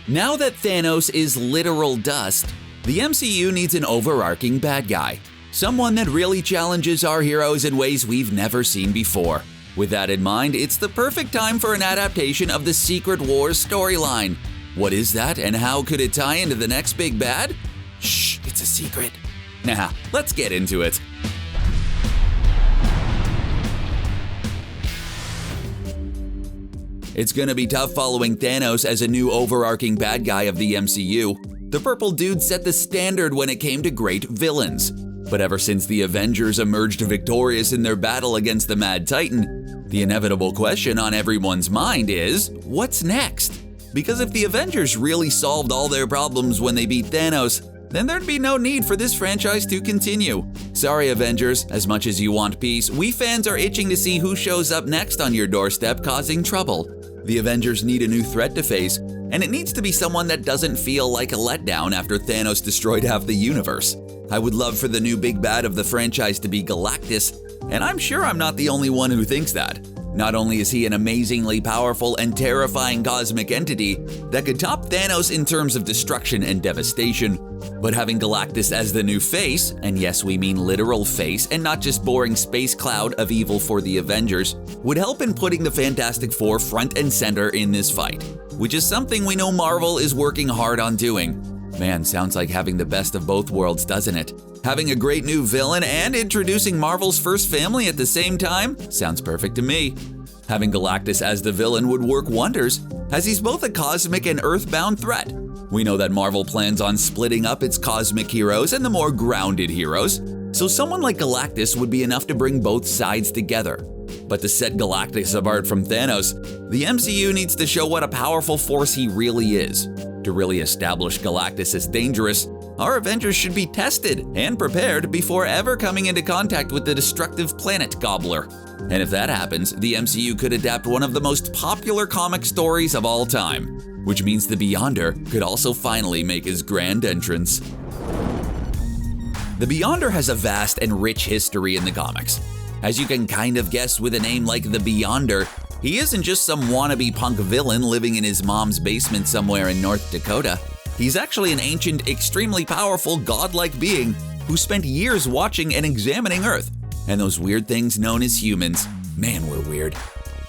Now that Thanos is literal dust, the MCU needs an overarching bad guy. Someone that really challenges our heroes in ways we've never seen before. With that in mind, it's the perfect time for an adaptation of the Secret Wars storyline. What is that, and how could it tie into the next big bad? Shh, it's a secret. Nah, let's get into it. It's gonna be tough following Thanos as a new overarching bad guy of the MCU. The purple dude set the standard when it came to great villains. But ever since the Avengers emerged victorious in their battle against the Mad Titan, the inevitable question on everyone's mind is, what's next? Because if the Avengers really solved all their problems when they beat Thanos, then there'd be no need for this franchise to continue. Sorry Avengers, as much as you want peace, we fans are itching to see who shows up next on your doorstep causing trouble. The Avengers need a new threat to face, and it needs to be someone that doesn't feel like a letdown after Thanos destroyed half the universe. I would love for the new big bad of the franchise to be Galactus, and I'm sure I'm not the only one who thinks that. Not only is he an amazingly powerful and terrifying cosmic entity that could top Thanos in terms of destruction and devastation, but having Galactus as the new face, and yes we mean literal face and not just boring space cloud of evil for the Avengers, would help in putting the Fantastic Four front and center in this fight, which is something we know Marvel is working hard on doing. Man, sounds like having the best of both worlds, doesn't it? Having a great new villain and introducing Marvel's first family at the same time? Sounds perfect to me. Having Galactus as the villain would work wonders, as he's both a cosmic and earthbound threat. We know that Marvel plans on splitting up its cosmic heroes and the more grounded heroes, so someone like Galactus would be enough to bring both sides together. But to set Galactus apart from Thanos, the MCU needs to show what a powerful force he really is. To really establish Galactus as dangerous, our Avengers should be tested and prepared before ever coming into contact with the destructive planet Gobbler. And if that happens, the MCU could adapt one of the most popular comic stories of all time, which means the Beyonder could also finally make his grand entrance. The Beyonder has a vast and rich history in the comics. As you can kind of guess with a name like the Beyonder, he isn't just some wannabe punk villain living in his mom's basement somewhere in North Dakota. He's actually an ancient, extremely powerful, godlike being who spent years watching and examining Earth, and those weird things known as humans. Man, we're weird.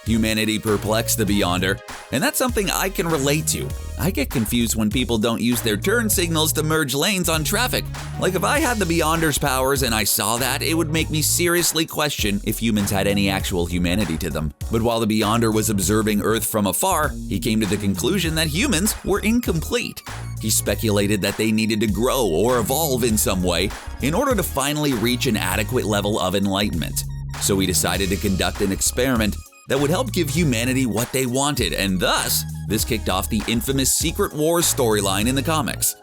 Humanity perplexed the Beyonder, and that's something I can relate to. I get confused when people don't use their turn signals to merge lanes on traffic. Like if I had the Beyonder's powers and I saw that, it would make me seriously question if humans had any actual humanity to them. But while the Beyonder was observing Earth from afar, he came to the conclusion that humans were incomplete. He speculated that they needed to grow or evolve in some way in order to finally reach an adequate level of enlightenment. So he decided to conduct an experiment that would help give humanity what they wanted, and thus, this kicked off the infamous Secret Wars storyline in the comics.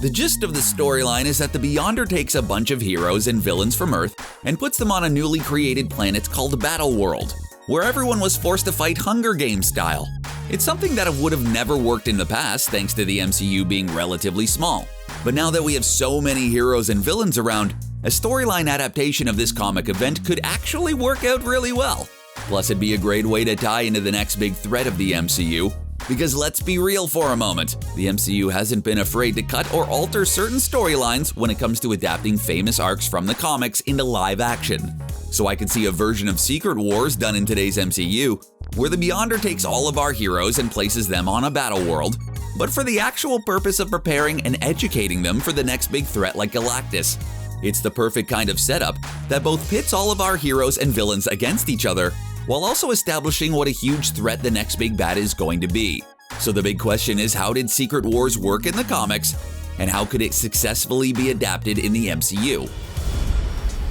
The gist of the storyline is that the Beyonder takes a bunch of heroes and villains from Earth and puts them on a newly created planet called Battleworld, where everyone was forced to fight Hunger Games style. It's something that would have never worked in the past thanks to the MCU being relatively small. But now that we have so many heroes and villains around, a storyline adaptation of this comic event could actually work out really well. Plus, it'd be a great way to tie into the next big threat of the MCU. Because let's be real for a moment, the MCU hasn't been afraid to cut or alter certain storylines when it comes to adapting famous arcs from the comics into live action. So I could see a version of Secret Wars done in today's MCU, where the Beyonder takes all of our heroes and places them on a battle world, but for the actual purpose of preparing and educating them for the next big threat like Galactus. It's the perfect kind of setup that both pits all of our heroes and villains against each other, while also establishing what a huge threat the next big bad is going to be. So the big question is, how did Secret Wars work in the comics, and how could it successfully be adapted in the MCU?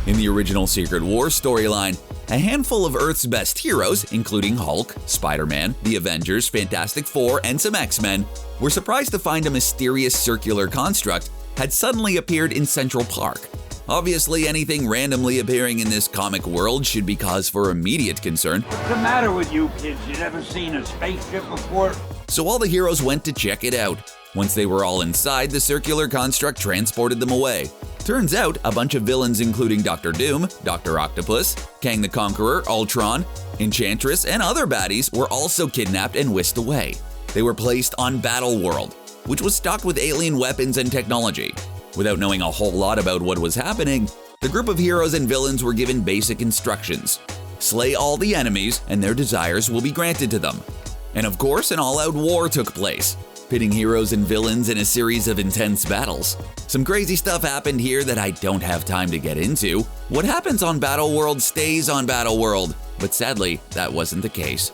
In the original Secret Wars storyline, a handful of Earth's best heroes, including Hulk, Spider-Man, the Avengers, Fantastic Four, and some X-Men, were surprised to find a mysterious circular construct had suddenly appeared in Central Park. Obviously, anything randomly appearing in this comic world should be cause for immediate concern. What's the matter with you kids? You never seen a spaceship before? So all the heroes went to check it out. Once they were all inside, the circular construct transported them away. Turns out, a bunch of villains including Dr. Doom, Dr. Octopus, Kang the Conqueror, Ultron, Enchantress, and other baddies were also kidnapped and whisked away. They were placed on Battleworld, which was stocked with alien weapons and technology. Without knowing a whole lot about what was happening, the group of heroes and villains were given basic instructions. Slay all the enemies, and their desires will be granted to them. And of course, an all-out war took place, pitting heroes and villains in a series of intense battles. Some crazy stuff happened here that I don't have time to get into. What happens on Battleworld stays on Battleworld, but sadly, that wasn't the case.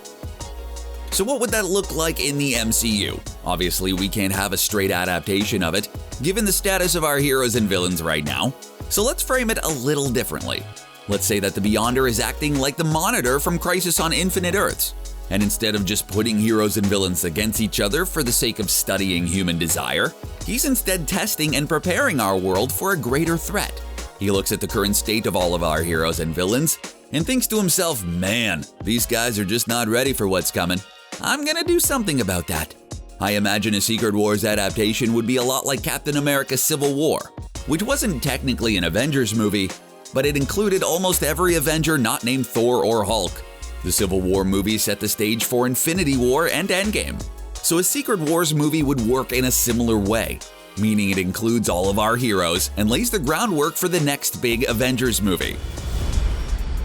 So what would that look like in the MCU? Obviously, we can't have a straight adaptation of it, given the status of our heroes and villains right now. So let's frame it a little differently. Let's say that the Beyonder is acting like the Monitor from Crisis on Infinite Earths. And instead of just putting heroes and villains against each other for the sake of studying human desire, he's instead testing and preparing our world for a greater threat. He looks at the current state of all of our heroes and villains and thinks to himself, man, these guys are just not ready for what's coming. I'm gonna do something about that. I imagine a Secret Wars adaptation would be a lot like Captain America: Civil War, which wasn't technically an Avengers movie, but it included almost every Avenger not named Thor or Hulk. The Civil War movie set the stage for Infinity War and Endgame. So a Secret Wars movie would work in a similar way, meaning it includes all of our heroes and lays the groundwork for the next big Avengers movie.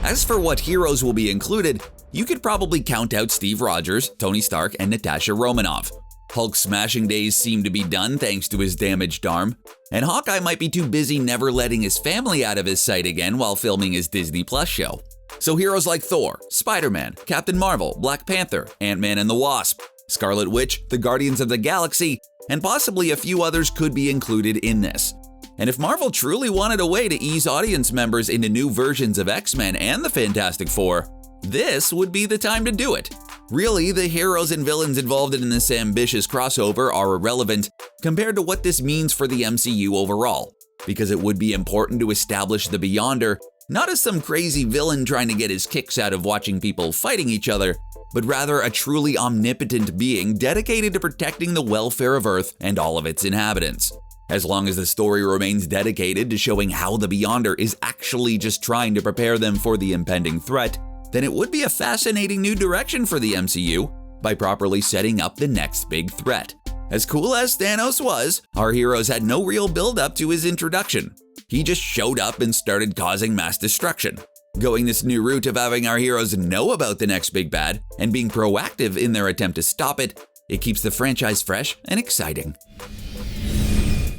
As for what heroes will be included, you could probably count out Steve Rogers, Tony Stark, and Natasha Romanoff. Hulk's smashing days seem to be done thanks to his damaged arm, and Hawkeye might be too busy never letting his family out of his sight again while filming his Disney Plus show. So heroes like Thor, Spider-Man, Captain Marvel, Black Panther, Ant-Man and the Wasp, Scarlet Witch, the Guardians of the Galaxy, and possibly a few others could be included in this. And if Marvel truly wanted a way to ease audience members into new versions of X-Men and the Fantastic Four, this would be the time to do it. Really, the heroes and villains involved in this ambitious crossover are irrelevant compared to what this means for the MCU overall, because it would be important to establish the Beyonder not as some crazy villain trying to get his kicks out of watching people fighting each other, but rather a truly omnipotent being dedicated to protecting the welfare of Earth and all of its inhabitants. As long as the story remains dedicated to showing how the Beyonder is actually just trying to prepare them for the impending threat, then it would be a fascinating new direction for the MCU by properly setting up the next big threat. As cool as Thanos was, our heroes had no real build-up to his introduction. He just showed up and started causing mass destruction. Going this new route of having our heroes know about the next big bad and being proactive in their attempt to stop it, it keeps the franchise fresh and exciting.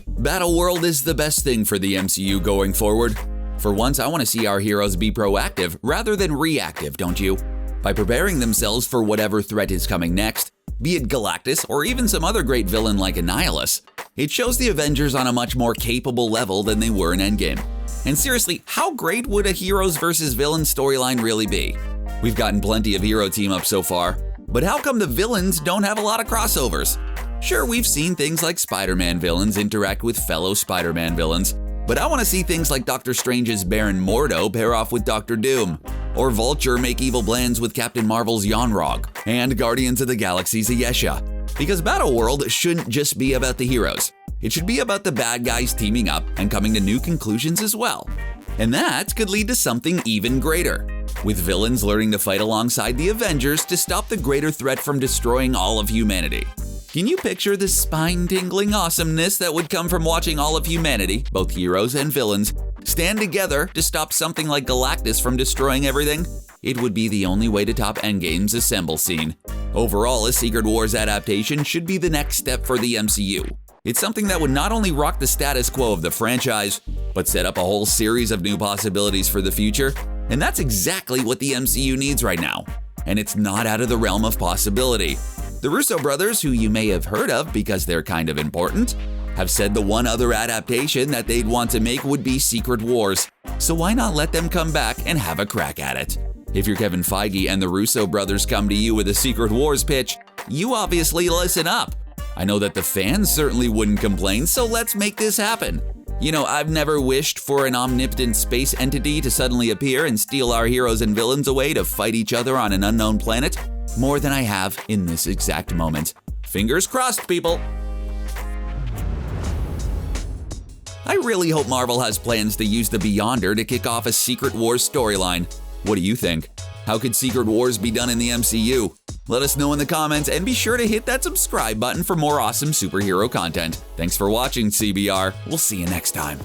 Battleworld is the best thing for the MCU going forward. For once, I want to see our heroes be proactive rather than reactive, don't you? By preparing themselves for whatever threat is coming next, be it Galactus or even some other great villain like Annihilus, it shows the Avengers on a much more capable level than they were in Endgame. And seriously, how great would a heroes versus villains storyline really be? We've gotten plenty of hero team-ups so far, but how come the villains don't have a lot of crossovers? Sure, we've seen things like Spider-Man villains interact with fellow Spider-Man villains, but I want to see things like Doctor Strange's Baron Mordo pair off with Doctor Doom, or Vulture make evil plans with Captain Marvel's Yon-Rogg, and Guardians of the Galaxy's Ayesha. Because Battleworld shouldn't just be about the heroes. It should be about the bad guys teaming up and coming to new conclusions as well. And that could lead to something even greater, with villains learning to fight alongside the Avengers to stop the greater threat from destroying all of humanity. Can you picture the spine-tingling awesomeness that would come from watching all of humanity, both heroes and villains, stand together to stop something like Galactus from destroying everything? It would be the only way to top Endgame's assemble scene. Overall, a Secret Wars adaptation should be the next step for the MCU. It's something that would not only rock the status quo of the franchise, but set up a whole series of new possibilities for the future, and that's exactly what the MCU needs right now. And it's not out of the realm of possibility. The Russo brothers, who you may have heard of because they're kind of important, have said the one other adaptation that they'd want to make would be Secret Wars, so why not let them come back and have a crack at it? If you're Kevin Feige and the Russo brothers come to you with a Secret Wars pitch, you obviously listen up. I know that the fans certainly wouldn't complain, so let's make this happen. You know, I've never wished for an omnipotent space entity to suddenly appear and steal our heroes and villains away to fight each other on an unknown planet more than I have in this exact moment. Fingers crossed, people! I really hope Marvel has plans to use the Beyonder to kick off a Secret Wars storyline. What do you think? How could Secret Wars be done in the MCU? Let us know in the comments, and be sure to hit that subscribe button for more awesome superhero content. Thanks for watching, CBR. We'll see you next time.